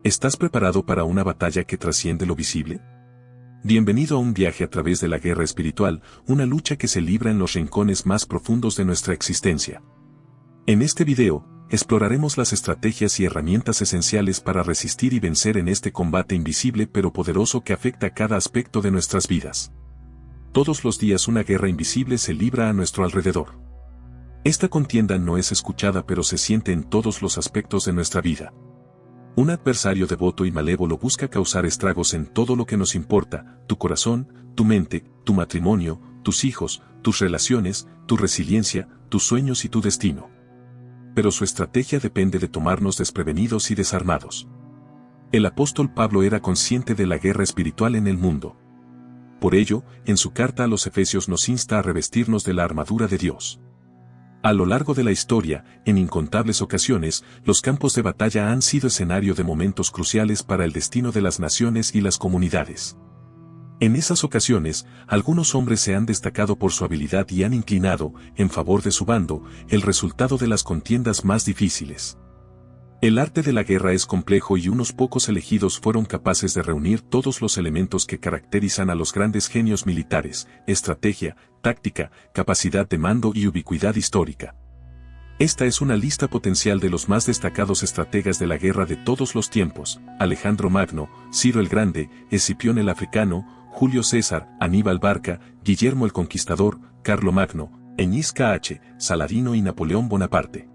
¿Estás preparado para una batalla que trasciende lo visible? Bienvenido a un viaje a través de la guerra espiritual, una lucha que se libra en los rincones más profundos de nuestra existencia. En este video, exploraremos las estrategias y herramientas esenciales para resistir y vencer en este combate invisible pero poderoso que afecta a cada aspecto de nuestras vidas. Todos los días una guerra invisible se libra a nuestro alrededor. Esta contienda no es escuchada pero se siente en todos los aspectos de nuestra vida. Un adversario devoto y malévolo busca causar estragos en todo lo que nos importa: tu corazón, tu mente, tu matrimonio, tus hijos, tus relaciones, tu resiliencia, tus sueños y tu destino. Pero su estrategia depende de tomarnos desprevenidos y desarmados. El apóstol Pablo era consciente de la guerra espiritual en el mundo. Por ello, en su carta a los Efesios nos insta a revestirnos de la armadura de Dios. A lo largo de la historia, en incontables ocasiones, los campos de batalla han sido escenario de momentos cruciales para el destino de las naciones y las comunidades. En esas ocasiones, algunos hombres se han destacado por su habilidad y han inclinado, en favor de su bando, el resultado de las contiendas más difíciles. El arte de la guerra es complejo y unos pocos elegidos fueron capaces de reunir todos los elementos que caracterizan a los grandes genios militares: estrategia, táctica, capacidad de mando y ubicuidad histórica. Esta es una lista potencial de los más destacados estrategas de la guerra de todos los tiempos: Alejandro Magno, Ciro el Grande, Escipión el Africano, Julio César, Aníbal Barca, Guillermo el Conquistador, Carlomagno, Ñezca H., Saladino y Napoleón Bonaparte.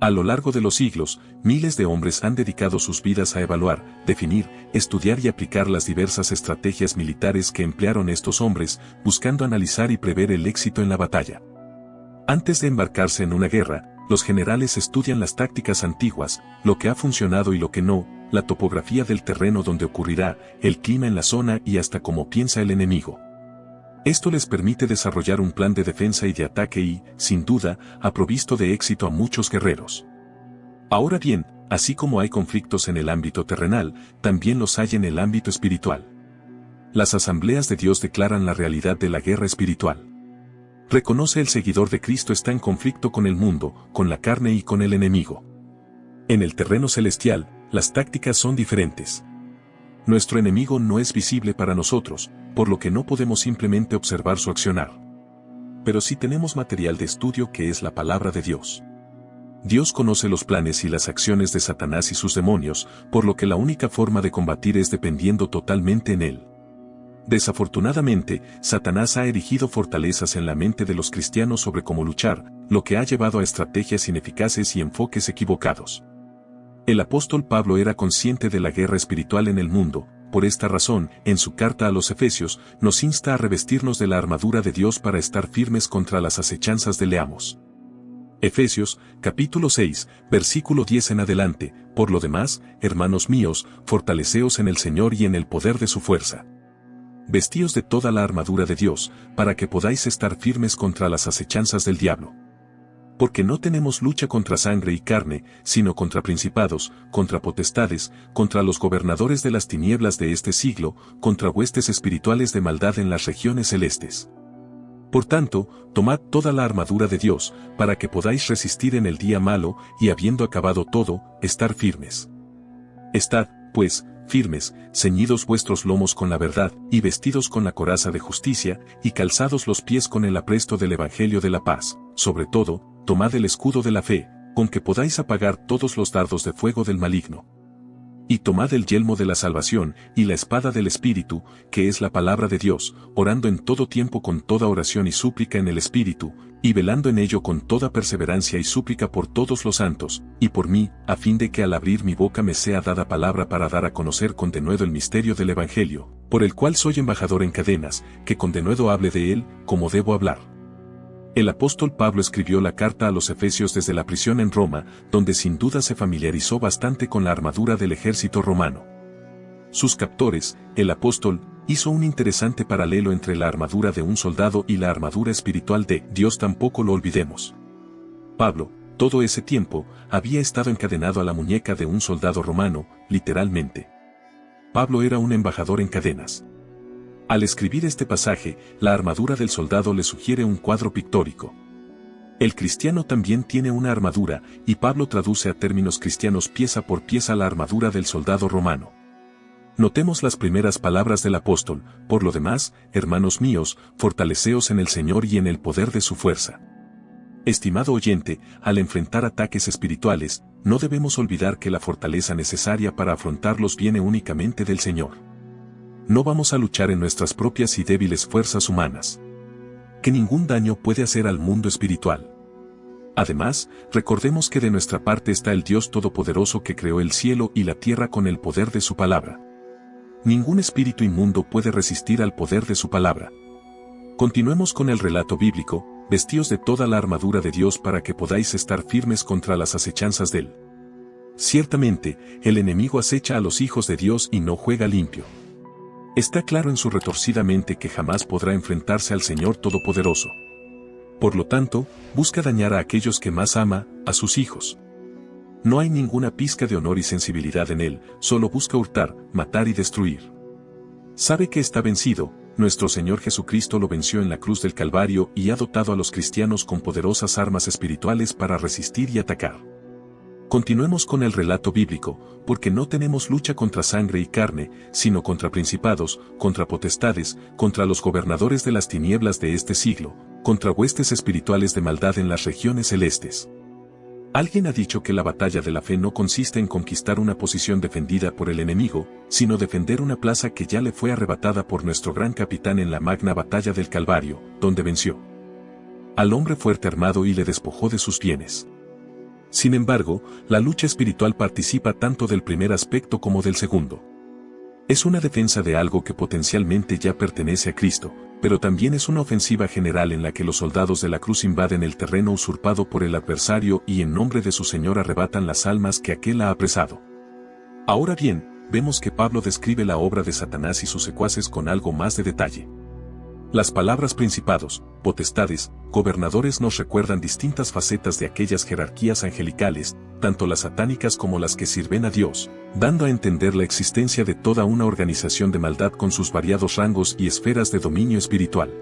A lo largo de los siglos, miles de hombres han dedicado sus vidas a evaluar, definir, estudiar y aplicar las diversas estrategias militares que emplearon estos hombres, buscando analizar y prever el éxito en la batalla. Antes de embarcarse en una guerra, los generales estudian las tácticas antiguas, lo que ha funcionado y lo que no, la topografía del terreno donde ocurrirá, el clima en la zona y hasta cómo piensa el enemigo. Esto les permite desarrollar un plan de defensa y de ataque y, sin duda, ha provisto de éxito a muchos guerreros. Ahora bien, así como hay conflictos en el ámbito terrenal, también los hay en el ámbito espiritual. Las asambleas de Dios declaran la realidad de la guerra espiritual. Reconoce: el seguidor de Cristo está en conflicto con el mundo, con la carne y con el enemigo. En el terreno celestial, las tácticas son diferentes. Nuestro enemigo no es visible para nosotros, por lo que no podemos simplemente observar su accionar. Pero sí tenemos material de estudio que es la palabra de Dios. Dios conoce los planes y las acciones de Satanás y sus demonios, por lo que la única forma de combatir es dependiendo totalmente en él. Desafortunadamente, Satanás ha erigido fortalezas en la mente de los cristianos sobre cómo luchar, lo que ha llevado a estrategias ineficaces y enfoques equivocados. El apóstol Pablo era consciente de la guerra espiritual en el mundo. Por esta razón, en su carta a los Efesios, nos insta a revestirnos de la armadura de Dios para estar firmes contra las acechanzas de Leamos. Efesios, capítulo 6, versículo 10 en adelante: por lo demás, hermanos míos, fortaleceos en el Señor y en el poder de su fuerza. Vestíos de toda la armadura de Dios, para que podáis estar firmes contra las acechanzas del diablo. Porque no tenemos lucha contra sangre y carne, sino contra principados, contra potestades, contra los gobernadores de las tinieblas de este siglo, contra huestes espirituales de maldad en las regiones celestes. Por tanto, tomad toda la armadura de Dios, para que podáis resistir en el día malo, y habiendo acabado todo, estar firmes. Estad, pues, firmes, ceñidos vuestros lomos con la verdad, y vestidos con la coraza de justicia, y calzados los pies con el apresto del evangelio de la paz. Sobre todo, tomad el escudo de la fe, con que podáis apagar todos los dardos de fuego del maligno. Y tomad el yelmo de la salvación, y la espada del Espíritu, que es la palabra de Dios, orando en todo tiempo con toda oración y súplica en el Espíritu, y velando en ello con toda perseverancia y súplica por todos los santos, y por mí, a fin de que al abrir mi boca me sea dada palabra para dar a conocer con denuedo el misterio del Evangelio, por el cual soy embajador en cadenas, que con denuedo hable de él, como debo hablar. El apóstol Pablo escribió la carta a los Efesios desde la prisión en Roma, donde sin duda se familiarizó bastante con la armadura del ejército romano. Sus captores, el apóstol, hizo un interesante paralelo entre la armadura de un soldado y la armadura espiritual de Dios. Tampoco lo olvidemos. Pablo, todo ese tiempo, había estado encadenado a la muñeca de un soldado romano, literalmente. Pablo era un embajador en cadenas. Al escribir este pasaje, la armadura del soldado le sugiere un cuadro pictórico. El cristiano también tiene una armadura, y Pablo traduce a términos cristianos pieza por pieza la armadura del soldado romano. Notemos las primeras palabras del apóstol: por lo demás, hermanos míos, fortaleceos en el Señor y en el poder de su fuerza. Estimado oyente, al enfrentar ataques espirituales, no debemos olvidar que la fortaleza necesaria para afrontarlos viene únicamente del Señor. No vamos a luchar en nuestras propias y débiles fuerzas humanas. Que ningún daño puede hacer al mundo espiritual. Además, recordemos que de nuestra parte está el Dios Todopoderoso que creó el cielo y la tierra con el poder de su palabra. Ningún espíritu inmundo puede resistir al poder de su palabra. Continuemos con el relato bíblico: vestíos de toda la armadura de Dios para que podáis estar firmes contra las acechanzas de él. Ciertamente, el enemigo acecha a los hijos de Dios y no juega limpio. Está claro en su retorcida mente que jamás podrá enfrentarse al Señor Todopoderoso. Por lo tanto, busca dañar a aquellos que más ama, a sus hijos. No hay ninguna pizca de honor y sensibilidad en él, solo busca hurtar, matar y destruir. Sabe que está vencido. Nuestro Señor Jesucristo lo venció en la cruz del Calvario y ha dotado a los cristianos con poderosas armas espirituales para resistir y atacar. Continuemos con el relato bíblico: porque no tenemos lucha contra sangre y carne, sino contra principados, contra potestades, contra los gobernadores de las tinieblas de este siglo, contra huestes espirituales de maldad en las regiones celestes. Alguien ha dicho que la batalla de la fe no consiste en conquistar una posición defendida por el enemigo, sino defender una plaza que ya le fue arrebatada por nuestro gran capitán en la magna batalla del Calvario, donde venció al hombre fuerte armado y le despojó de sus bienes. Sin embargo, la lucha espiritual participa tanto del primer aspecto como del segundo. Es una defensa de algo que potencialmente ya pertenece a Cristo, pero también es una ofensiva general en la que los soldados de la cruz invaden el terreno usurpado por el adversario y en nombre de su Señor arrebatan las almas que aquél ha apresado. Ahora bien, vemos que Pablo describe la obra de Satanás y sus secuaces con algo más de detalle. Las palabras principados, potestades, gobernadores nos recuerdan distintas facetas de aquellas jerarquías angelicales, tanto las satánicas como las que sirven a Dios, dando a entender la existencia de toda una organización de maldad con sus variados rangos y esferas de dominio espiritual.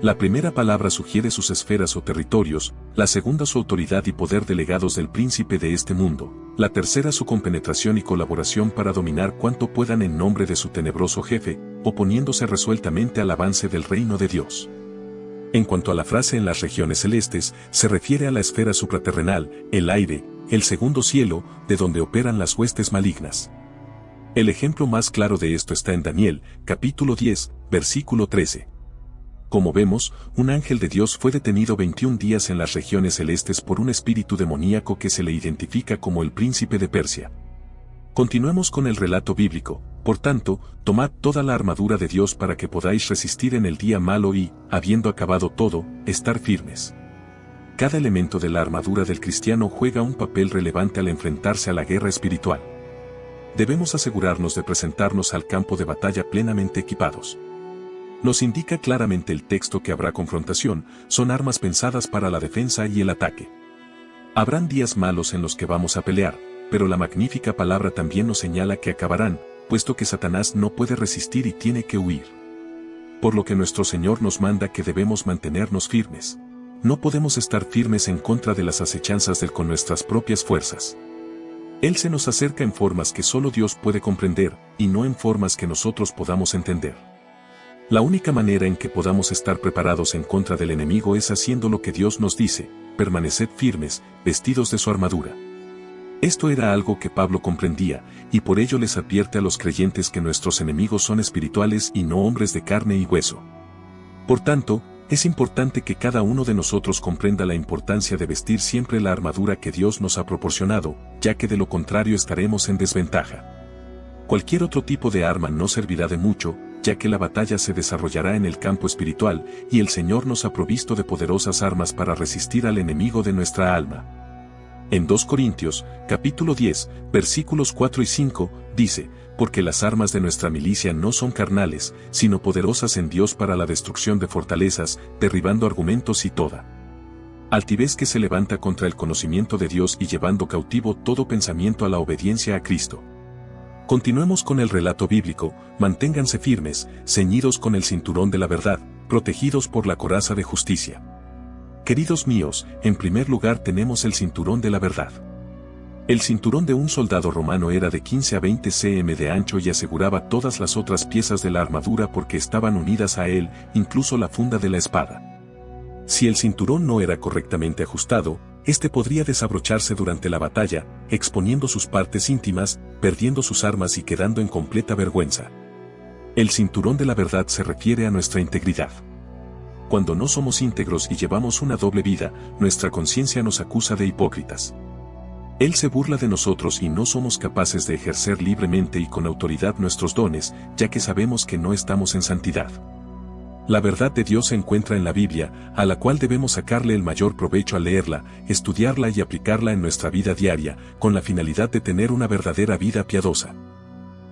La primera palabra sugiere sus esferas o territorios, la segunda su autoridad y poder delegados del príncipe de este mundo, la tercera su compenetración y colaboración para dominar cuanto puedan en nombre de su tenebroso jefe, oponiéndose resueltamente al avance del reino de Dios. En cuanto a la frase en las regiones celestes, se refiere a la esfera supraterrenal, el aire, el segundo cielo, de donde operan las huestes malignas. El ejemplo más claro de esto está en Daniel, capítulo 10, versículo 13. Como vemos, un ángel de Dios fue detenido 21 días en las regiones celestes por un espíritu demoníaco que se le identifica como el príncipe de Persia. Continuemos con el relato bíblico: por tanto, tomad toda la armadura de Dios para que podáis resistir en el día malo y, habiendo acabado todo, estar firmes. Cada elemento de la armadura del cristiano juega un papel relevante al enfrentarse a la guerra espiritual. Debemos asegurarnos de presentarnos al campo de batalla plenamente equipados. Nos indica claramente el texto que habrá confrontación, son armas pensadas para la defensa y el ataque. Habrán días malos en los que vamos a pelear, pero la magnífica palabra también nos señala que acabarán, puesto que Satanás no puede resistir y tiene que huir. Por lo que nuestro Señor nos manda que debemos mantenernos firmes. No podemos estar firmes en contra de las acechanzas del con nuestras propias fuerzas. Él se nos acerca en formas que solo Dios puede comprender, y no en formas que nosotros podamos entender. La única manera en que podamos estar preparados en contra del enemigo es haciendo lo que Dios nos dice: permaneced firmes, vestidos de su armadura. Esto era algo que Pablo comprendía, y por ello les advierte a los creyentes que nuestros enemigos son espirituales y no hombres de carne y hueso. Por tanto, es importante que cada uno de nosotros comprenda la importancia de vestir siempre la armadura que Dios nos ha proporcionado, ya que de lo contrario estaremos en desventaja. Cualquier otro tipo de arma no servirá de mucho, ya que la batalla se desarrollará en el campo espiritual, y el Señor nos ha provisto de poderosas armas para resistir al enemigo de nuestra alma. En 2 Corintios, capítulo 10, versículos 4 y 5, dice: porque las armas de nuestra milicia no son carnales, sino poderosas en Dios para la destrucción de fortalezas, derribando argumentos y toda altivez que se levanta contra el conocimiento de Dios y llevando cautivo todo pensamiento a la obediencia a Cristo. Continuemos con el relato bíblico: manténganse firmes, ceñidos con el cinturón de la verdad, protegidos por la coraza de justicia. Queridos míos, en primer lugar tenemos el cinturón de la verdad. El cinturón de un soldado romano era de 15 a 20 cm de ancho y aseguraba todas las otras piezas de la armadura porque estaban unidas a él, incluso la funda de la espada. Si el cinturón no era correctamente ajustado, este podría desabrocharse durante la batalla, exponiendo sus partes íntimas, perdiendo sus armas y quedando en completa vergüenza. El cinturón de la verdad se refiere a nuestra integridad. Cuando no somos íntegros y llevamos una doble vida, nuestra conciencia nos acusa de hipócritas. Él se burla de nosotros y no somos capaces de ejercer libremente y con autoridad nuestros dones, ya que sabemos que no estamos en santidad. La verdad de Dios se encuentra en la Biblia, a la cual debemos sacarle el mayor provecho al leerla, estudiarla y aplicarla en nuestra vida diaria, con la finalidad de tener una verdadera vida piadosa.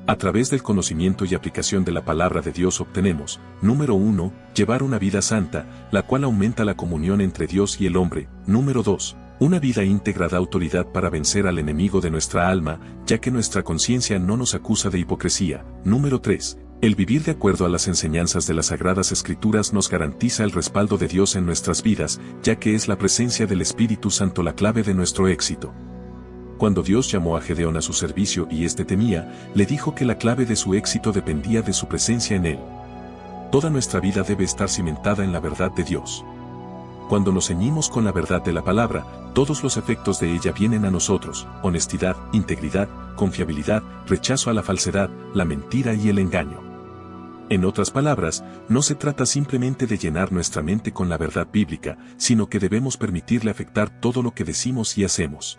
A través del conocimiento y aplicación de la palabra de Dios obtenemos, número 1, llevar una vida santa, la cual aumenta la comunión entre Dios y el hombre. Número 2, una vida íntegra da autoridad para vencer al enemigo de nuestra alma, ya que nuestra conciencia no nos acusa de hipocresía. Número 3, el vivir de acuerdo a las enseñanzas de las Sagradas Escrituras nos garantiza el respaldo de Dios en nuestras vidas, ya que es la presencia del Espíritu Santo la clave de nuestro éxito. Cuando Dios llamó a Gedeón a su servicio y éste temía, le dijo que la clave de su éxito dependía de su presencia en él. Toda nuestra vida debe estar cimentada en la verdad de Dios. Cuando nos ceñimos con la verdad de la palabra, todos los efectos de ella vienen a nosotros: honestidad, integridad, confiabilidad, rechazo a la falsedad, la mentira y el engaño. En otras palabras, no se trata simplemente de llenar nuestra mente con la verdad bíblica, sino que debemos permitirle afectar todo lo que decimos y hacemos.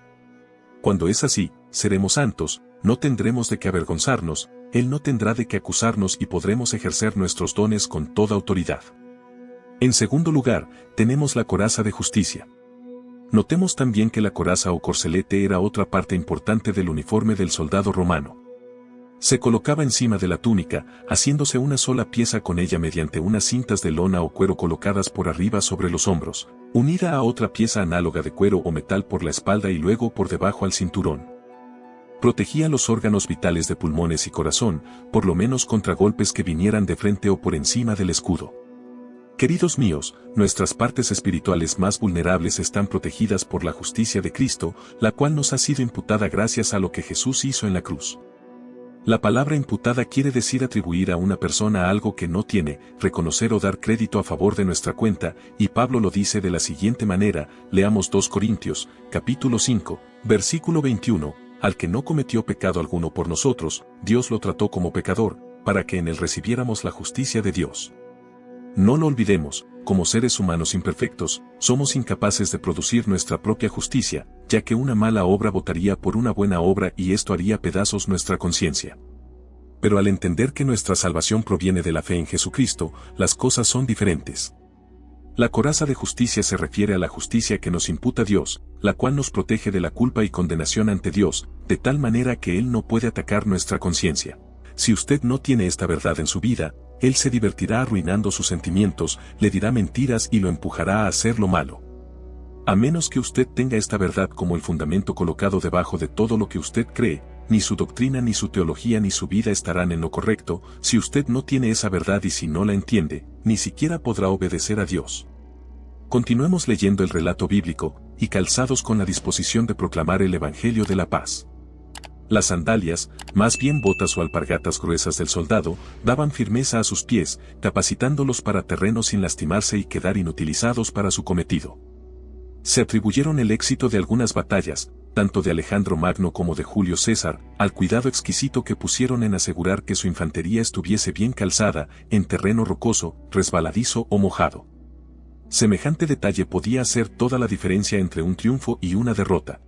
Cuando es así, seremos santos, no tendremos de qué avergonzarnos, Él no tendrá de qué acusarnos y podremos ejercer nuestros dones con toda autoridad. En segundo lugar, tenemos la coraza de justicia. Notemos también que la coraza o corcelete era otra parte importante del uniforme del soldado romano. Se colocaba encima de la túnica, haciéndose una sola pieza con ella mediante unas cintas de lona o cuero colocadas por arriba sobre los hombros, unida a otra pieza análoga de cuero o metal por la espalda y luego por debajo al cinturón. Protegía los órganos vitales de pulmones y corazón, por lo menos contra golpes que vinieran de frente o por encima del escudo. Queridos míos, nuestras partes espirituales más vulnerables están protegidas por la justicia de Cristo, la cual nos ha sido imputada gracias a lo que Jesús hizo en la cruz. La palabra imputada quiere decir atribuir a una persona algo que no tiene, reconocer o dar crédito a favor de nuestra cuenta, y Pablo lo dice de la siguiente manera, leamos 2 Corintios, capítulo 5, versículo 21, al que no cometió pecado alguno por nosotros, Dios lo trató como pecador, para que en él recibiéramos la justicia de Dios. No lo olvidemos, como seres humanos imperfectos, somos incapaces de producir nuestra propia justicia, ya que una mala obra votaría por una buena obra y esto haría pedazos nuestra conciencia. Pero al entender que nuestra salvación proviene de la fe en Jesucristo, las cosas son diferentes. La coraza de justicia se refiere a la justicia que nos imputa Dios, la cual nos protege de la culpa y condenación ante Dios, de tal manera que Él no puede atacar nuestra conciencia. Si usted no tiene esta verdad en su vida, Él se divertirá arruinando sus sentimientos, le dirá mentiras y lo empujará a hacer lo malo. A menos que usted tenga esta verdad como el fundamento colocado debajo de todo lo que usted cree, ni su doctrina ni su teología ni su vida estarán en lo correcto. Si usted no tiene esa verdad y si no la entiende, ni siquiera podrá obedecer a Dios. Continuemos leyendo el relato bíblico, y calzados con la disposición de proclamar el Evangelio de la paz. Las sandalias, más bien botas o alpargatas gruesas del soldado, daban firmeza a sus pies, capacitándolos para terreno sin lastimarse y quedar inutilizados para su cometido. Se atribuyeron el éxito de algunas batallas, tanto de Alejandro Magno como de Julio César, al cuidado exquisito que pusieron en asegurar que su infantería estuviese bien calzada, en terreno rocoso, resbaladizo o mojado. Semejante detalle podía hacer toda la diferencia entre un triunfo y una derrota.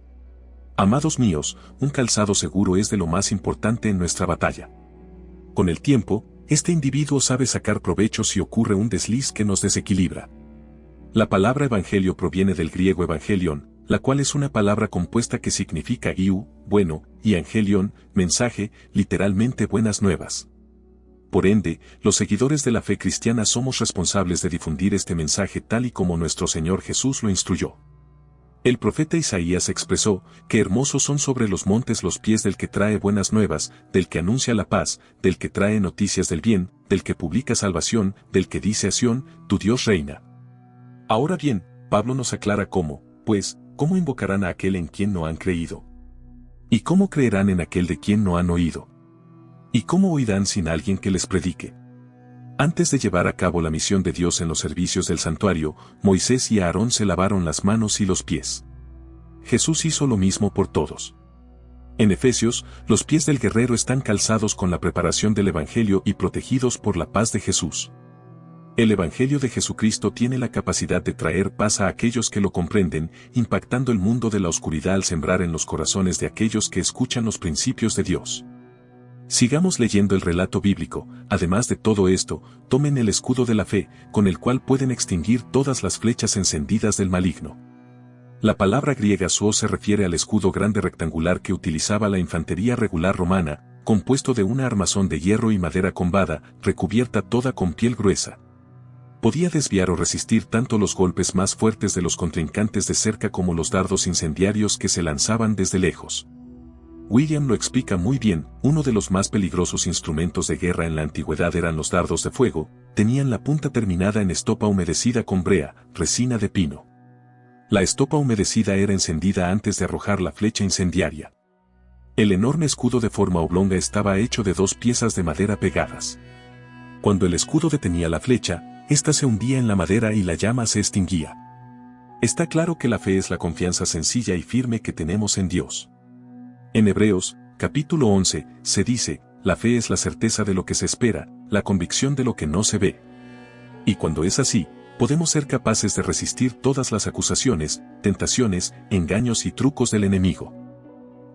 Amados míos, un calzado seguro es de lo más importante en nuestra batalla. Con el tiempo, este individuo sabe sacar provecho si ocurre un desliz que nos desequilibra. La palabra evangelio proviene del griego evangelion, la cual es una palabra compuesta que significa iu, bueno, y angelion, mensaje, literalmente buenas nuevas. Por ende, los seguidores de la fe cristiana somos responsables de difundir este mensaje tal y como nuestro Señor Jesús lo instruyó. El profeta Isaías expresó, que hermosos son sobre los montes los pies del que trae buenas nuevas, del que anuncia la paz, del que trae noticias del bien, del que publica salvación, del que dice a Sión, tu Dios reina. Ahora bien, Pablo nos aclara cómo invocarán a aquel en quien no han creído. ¿Y cómo creerán en aquel de quien no han oído? ¿Y cómo oirán sin alguien que les predique? Antes de llevar a cabo la misión de Dios en los servicios del santuario, Moisés y Aarón se lavaron las manos y los pies. Jesús hizo lo mismo por todos. En Efesios, los pies del guerrero están calzados con la preparación del Evangelio y protegidos por la paz de Jesús. El Evangelio de Jesucristo tiene la capacidad de traer paz a aquellos que lo comprenden, impactando el mundo de la oscuridad al sembrar en los corazones de aquellos que escuchan los principios de Dios. Sigamos leyendo el relato bíblico. Además de todo esto, tomen el escudo de la fe, con el cual pueden extinguir todas las flechas encendidas del maligno. La palabra griega zoos se refiere al escudo grande rectangular que utilizaba la infantería regular romana, compuesto de una armazón de hierro y madera combada, recubierta toda con piel gruesa. Podía desviar o resistir tanto los golpes más fuertes de los contrincantes de cerca como los dardos incendiarios que se lanzaban desde lejos. William lo explica muy bien. Uno de los más peligrosos instrumentos de guerra en la antigüedad eran los dardos de fuego, tenían la punta terminada en estopa humedecida con brea, resina de pino. La estopa humedecida era encendida antes de arrojar la flecha incendiaria. El enorme escudo de forma oblonga estaba hecho de 2 piezas de madera pegadas. Cuando el escudo detenía la flecha, ésta se hundía en la madera y la llama se extinguía. Está claro que la fe es la confianza sencilla y firme que tenemos en Dios. En Hebreos, capítulo 11, se dice, la fe es la certeza de lo que se espera, la convicción de lo que no se ve. Y cuando es así, podemos ser capaces de resistir todas las acusaciones, tentaciones, engaños y trucos del enemigo.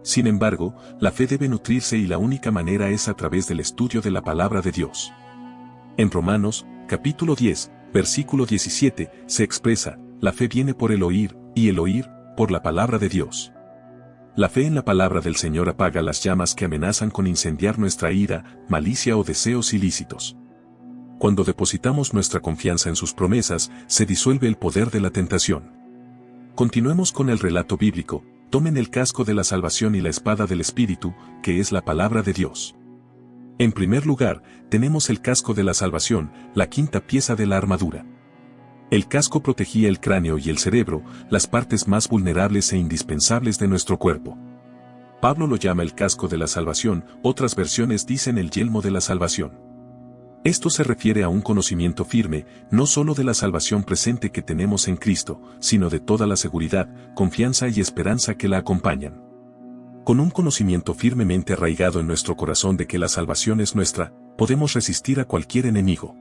Sin embargo, la fe debe nutrirse y la única manera es a través del estudio de la palabra de Dios. En Romanos, capítulo 10, versículo 17, se expresa, la fe viene por el oír, y el oír, por la palabra de Dios. La fe en la palabra del Señor apaga las llamas que amenazan con incendiar nuestra ira, malicia o deseos ilícitos. Cuando depositamos nuestra confianza en sus promesas, se disuelve el poder de la tentación. Continuemos con el relato bíblico. Tomen el casco de la salvación y la espada del Espíritu, que es la palabra de Dios. En primer lugar, tenemos el casco de la salvación, la quinta pieza de la armadura. El casco protegía el cráneo y el cerebro, las partes más vulnerables e indispensables de nuestro cuerpo. Pablo lo llama el casco de la salvación, otras versiones dicen el yelmo de la salvación. Esto se refiere a un conocimiento firme, no solo de la salvación presente que tenemos en Cristo, sino de toda la seguridad, confianza y esperanza que la acompañan. Con un conocimiento firmemente arraigado en nuestro corazón de que la salvación es nuestra, podemos resistir a cualquier enemigo.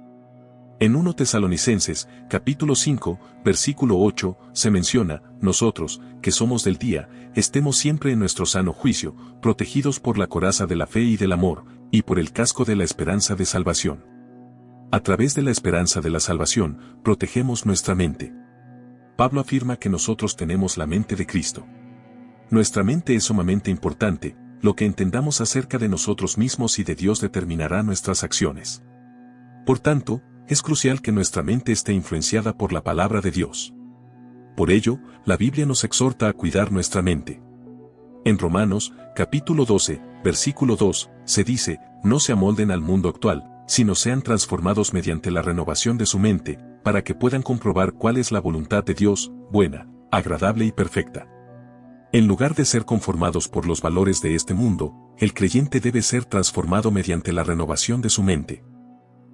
En 1 Tesalonicenses, capítulo 5, versículo 8, se menciona, nosotros, que somos del día, estemos siempre en nuestro sano juicio, protegidos por la coraza de la fe y del amor, y por el casco de la esperanza de salvación. A través de la esperanza de la salvación, protegemos nuestra mente. Pablo afirma que nosotros tenemos la mente de Cristo. Nuestra mente es sumamente importante, lo que entendamos acerca de nosotros mismos y de Dios determinará nuestras acciones. Por tanto, es crucial que nuestra mente esté influenciada por la palabra de Dios. Por ello, la Biblia nos exhorta a cuidar nuestra mente. En Romanos, capítulo 12, versículo 2, se dice, no se amolden al mundo actual, sino sean transformados mediante la renovación de su mente, para que puedan comprobar cuál es la voluntad de Dios, buena, agradable y perfecta. En lugar de ser conformados por los valores de este mundo, el creyente debe ser transformado mediante la renovación de su mente.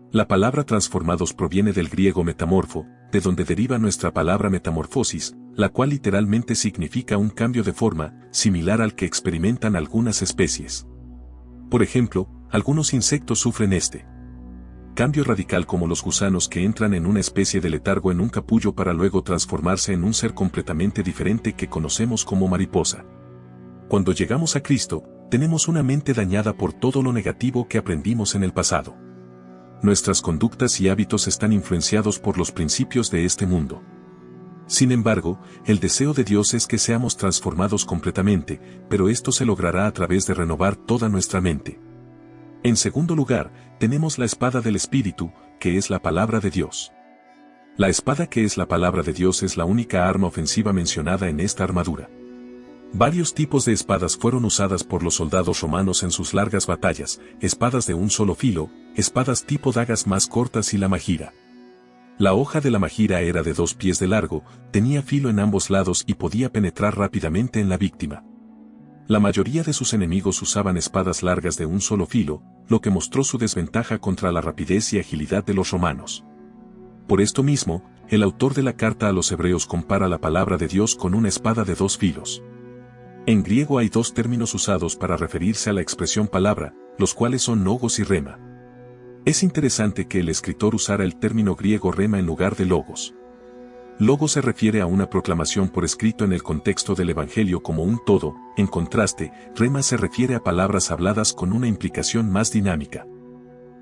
La palabra transformados proviene del griego metamorfo, de donde deriva nuestra palabra metamorfosis, la cual literalmente significa un cambio de forma, similar al que experimentan algunas especies. Por ejemplo, algunos insectos sufren este cambio radical como los gusanos que entran en una especie de letargo en un capullo para luego transformarse en un ser completamente diferente que conocemos como mariposa. Cuando llegamos a Cristo, tenemos una mente dañada por todo lo negativo que aprendimos en el pasado. Nuestras conductas y hábitos están influenciados por los principios de este mundo. Sin embargo, el deseo de Dios es que seamos transformados completamente, pero esto se logrará a través de renovar toda nuestra mente. En segundo lugar, tenemos la espada del Espíritu, que es la palabra de Dios. La espada que es la palabra de Dios es la única arma ofensiva mencionada en esta armadura. Varios tipos de espadas fueron usadas por los soldados romanos en sus largas batallas, espadas de un solo filo, espadas tipo dagas más cortas y la majira. La hoja de la majira era de 2 pies de largo, tenía filo en ambos lados y podía penetrar rápidamente en la víctima. La mayoría de sus enemigos usaban espadas largas de un solo filo, lo que mostró su desventaja contra la rapidez y agilidad de los romanos. Por esto mismo, el autor de la carta a los hebreos compara la palabra de Dios con una espada de 2 filos. En griego hay 2 términos usados para referirse a la expresión palabra, los cuales son logos y rema. Es interesante que el escritor usara el término griego rema en lugar de logos. Logos se refiere a una proclamación por escrito en el contexto del Evangelio como un todo, en contraste, rema se refiere a palabras habladas con una implicación más dinámica.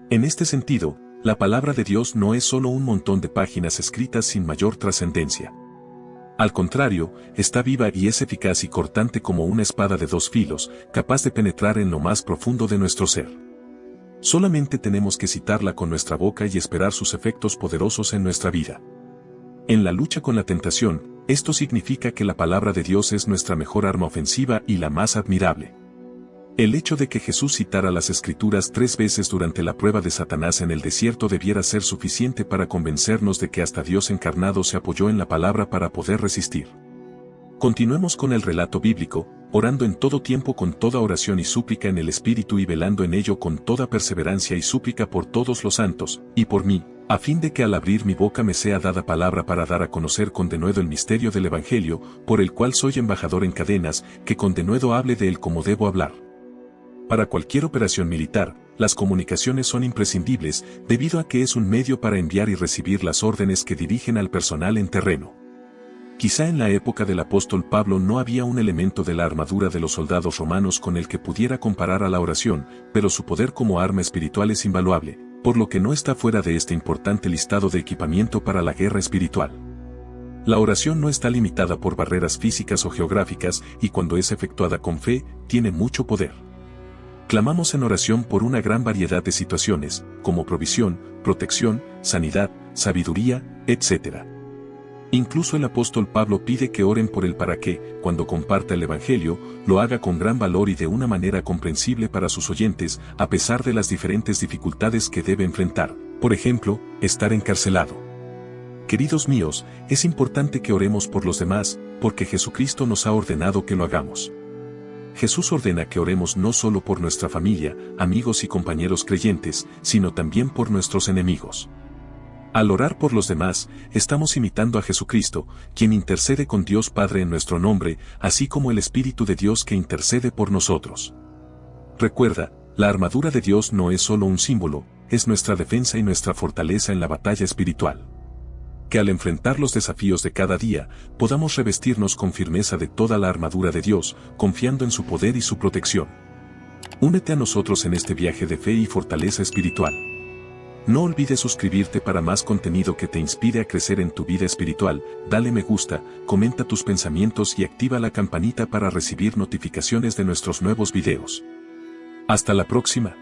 En este sentido, la palabra de Dios no es solo un montón de páginas escritas sin mayor trascendencia. Al contrario, está viva y es eficaz y cortante como una espada de 2 filos, capaz de penetrar en lo más profundo de nuestro ser. Solamente tenemos que citarla con nuestra boca y esperar sus efectos poderosos en nuestra vida. En la lucha con la tentación, esto significa que la palabra de Dios es nuestra mejor arma ofensiva y la más admirable. El hecho de que Jesús citara las Escrituras 3 veces durante la prueba de Satanás en el desierto debiera ser suficiente para convencernos de que hasta Dios encarnado se apoyó en la palabra para poder resistir. Continuemos con el relato bíblico, orando en todo tiempo con toda oración y súplica en el Espíritu y velando en ello con toda perseverancia y súplica por todos los santos, y por mí, a fin de que al abrir mi boca me sea dada palabra para dar a conocer con denuedo el misterio del Evangelio, por el cual soy embajador en cadenas, que con denuedo hable de él como debo hablar. Para cualquier operación militar, las comunicaciones son imprescindibles, debido a que es un medio para enviar y recibir las órdenes que dirigen al personal en terreno. Quizá en la época del apóstol Pablo no había un elemento de la armadura de los soldados romanos con el que pudiera comparar a la oración, pero su poder como arma espiritual es invaluable, por lo que no está fuera de este importante listado de equipamiento para la guerra espiritual. La oración no está limitada por barreras físicas o geográficas y cuando es efectuada con fe, tiene mucho poder. Clamamos en oración por una gran variedad de situaciones, como provisión, protección, sanidad, sabiduría, etc. Incluso el apóstol Pablo pide que oren por él para que, cuando comparta el Evangelio, lo haga con gran valor y de una manera comprensible para sus oyentes, a pesar de las diferentes dificultades que debe enfrentar, por ejemplo, estar encarcelado. Queridos míos, es importante que oremos por los demás, porque Jesucristo nos ha ordenado que lo hagamos. Jesús ordena que oremos no solo por nuestra familia, amigos y compañeros creyentes, sino también por nuestros enemigos. Al orar por los demás, estamos imitando a Jesucristo, quien intercede con Dios Padre en nuestro nombre, así como el Espíritu de Dios que intercede por nosotros. Recuerda, la armadura de Dios no es solo un símbolo, es nuestra defensa y nuestra fortaleza en la batalla espiritual. Que al enfrentar los desafíos de cada día, podamos revestirnos con firmeza de toda la armadura de Dios, confiando en su poder y su protección. Únete a nosotros en este viaje de fe y fortaleza espiritual. No olvides suscribirte para más contenido que te inspire a crecer en tu vida espiritual, dale me gusta, comenta tus pensamientos y activa la campanita para recibir notificaciones de nuestros nuevos videos. Hasta la próxima.